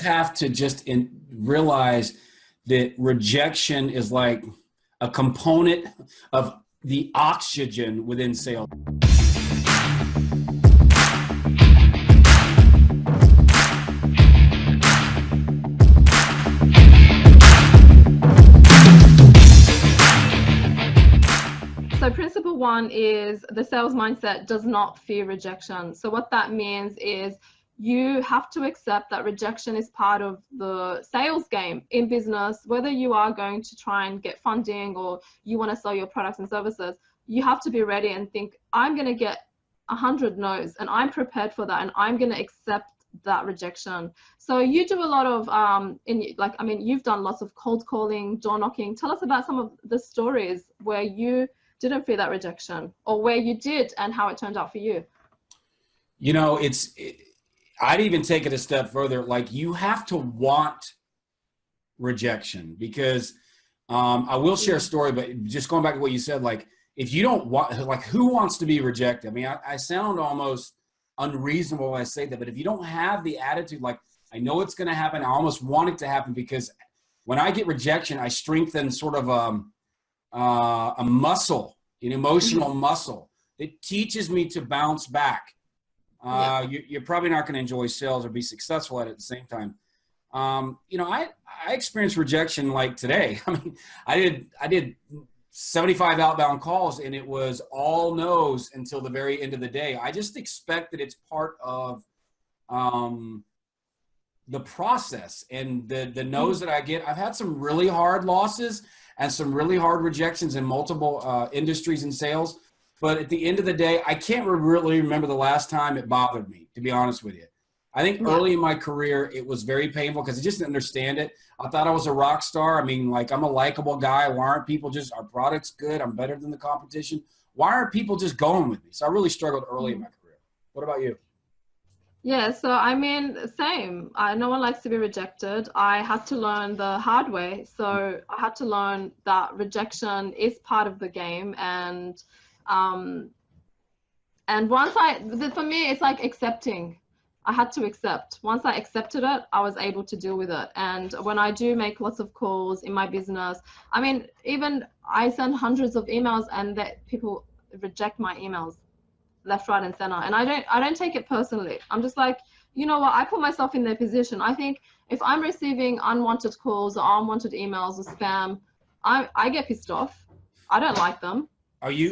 have to realize that rejection is like a component of the oxygen within sales. So principle one is the sales mindset does not fear rejection. So what that means is you have to accept that rejection is part of the sales game in business. Whether you are going to try and get funding or you want to sell your products and services, you have to be ready and think, I'm going to get 100 no's and I'm prepared for that, and I'm going to accept that rejection. So you do a lot of you've done lots of cold calling, door knocking. Tell us about some of the stories where you didn't fear that rejection, or where you did and how it turned out for you. You know, I'd even take it a step further. Like, you have to want rejection, because I will share a story, but just going back to what you said, like, if you don't want, like, who wants to be rejected? I mean, I sound almost unreasonable when I say that, but if you don't have the attitude, like, I know it's going to happen, I almost want it to happen, because when I get rejection, I strengthen sort of a muscle, an emotional muscle. It teaches me to bounce back. You're probably not going to enjoy sales or be successful at it at the same time. You know, I experienced rejection like today. I mean, I did 75 outbound calls, and it was all no's until the very end of the day. I just expect that it's part of the process, and the no's that I get. I've had some really hard losses and some really hard rejections in multiple industries and sales. But at the end of the day, I can't really remember the last time it bothered me, to be honest with you. I think early in my career, it was very painful because I just didn't understand it. I thought I was a rock star. I mean, like, I'm a likable guy. Why aren't people just, our product's good, I'm better than the competition. Why aren't people just going with me? So I really struggled early in my career. What about you? Yeah, so I mean, same. No one likes to be rejected. I had to learn the hard way. So I had to learn that rejection is part of the game. And for me, it's like accepting. I had to accept. Once I accepted it, I was able to deal with it. And when I do make lots of calls in my business, I mean, even I send hundreds of emails, and that people reject my emails left, right, and center. And I don't take it personally. I'm just like, you know what? I put myself in their position. I think if I'm receiving unwanted calls or unwanted emails or spam, I get pissed off. I don't like them. Are you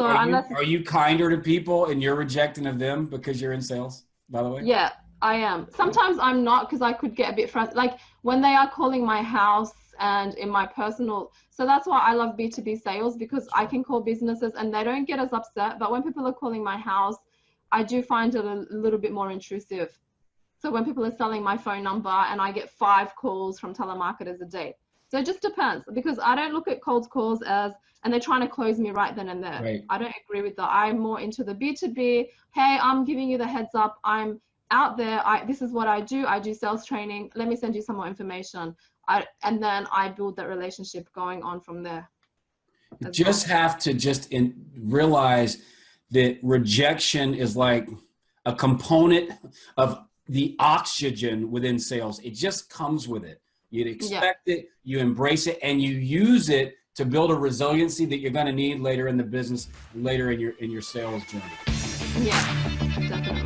kinder to people and you're rejecting of them because you're in sales, by the way? Yeah, I am. Sometimes I'm not, because I could get a bit frustrated. Like when they are calling my house and in my personal. So that's why I love B2B sales, because I can call businesses and they don't get as upset. But when people are calling my house, I do find it a little bit more intrusive. So when people are selling my phone number and I get 5 calls from telemarketers a day. So it just depends, because I don't look at cold calls as, and they're trying to close me right then and there. Right. I don't agree with that. I'm more into the B2B. Hey, I'm giving you the heads up. I'm out there. This is what I do. I do sales training. Let me send you some more information. And then I build that relationship going on from there. You just have to realize that rejection is like a component of the oxygen within sales. It just comes with it. You'd expect it, you embrace it, and you use it to build a resiliency that you're going to need later in the business, later in your sales journey. Yeah, definitely.